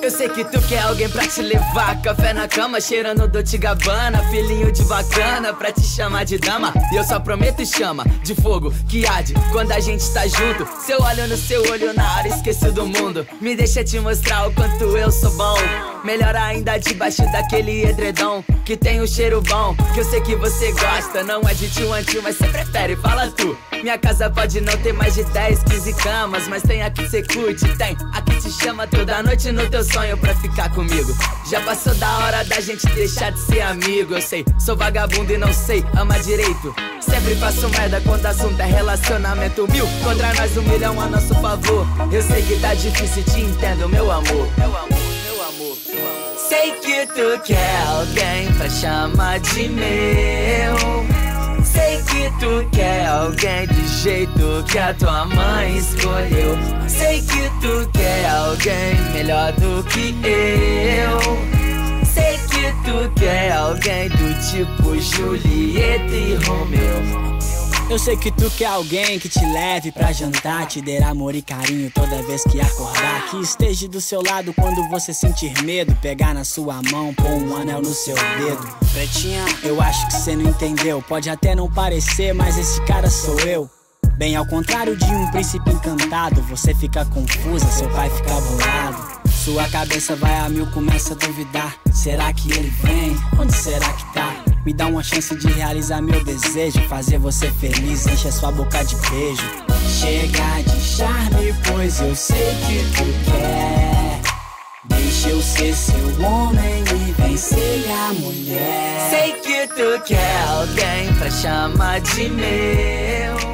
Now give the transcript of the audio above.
Eu sei que tu quer alguém pra te levar, café na cama, cheirando Dolce & Gabbana, filhinho de bacana pra te chamar de dama. E eu só prometo chama de fogo que arde quando a gente tá junto. Seu olho no seu olho na hora esqueci do mundo. Me deixa te mostrar o quanto eu sou bom. Melhor ainda debaixo daquele edredom que tem um cheiro bom, que eu sei que você gosta. Não é de tio antigo, mas cê prefere, fala tu. Minha casa pode não ter mais de 10, 15 camas, mas tem a que cê curte, tem a que te chama toda noite no teu sonho pra ficar comigo. Já passou da hora da gente deixar de ser amigo. Eu sei, sou vagabundo e não sei amar direito. Sempre faço merda quando o assunto é relacionamento. 1000 contra nós, 1 milhão a nosso favor. Eu sei que tá difícil, te entendo, meu amor. Meu amor, meu amor, meu amor. Sei que tu quer alguém pra chamar de meu. Sei que tu quer alguém do jeito que a tua mãe escolheu. Sei que tu quer alguém melhor do que eu. Sei que tu quer alguém do tipo Julieta e Romeu. Eu sei que tu quer alguém que te leve pra jantar, te dê amor e carinho toda vez que acordar, que esteja do seu lado quando você sentir medo, pegar na sua mão, pôr um anel no seu dedo. Pretinha, eu acho que cê não entendeu. Pode até não parecer, mas esse cara sou eu. Bem ao contrário de um príncipe encantado, você fica confusa, seu pai fica bolado. Sua cabeça vai a mil, começa a duvidar. Será que ele vem? Onde será que tá? Me dá uma chance de realizar meu desejo, fazer você feliz, enche a sua boca de beijo. Chega de charme, pois eu sei que tu quer. Deixa eu ser seu homem e vem ser a mulher. Sei que tu quer alguém pra chamar de meu.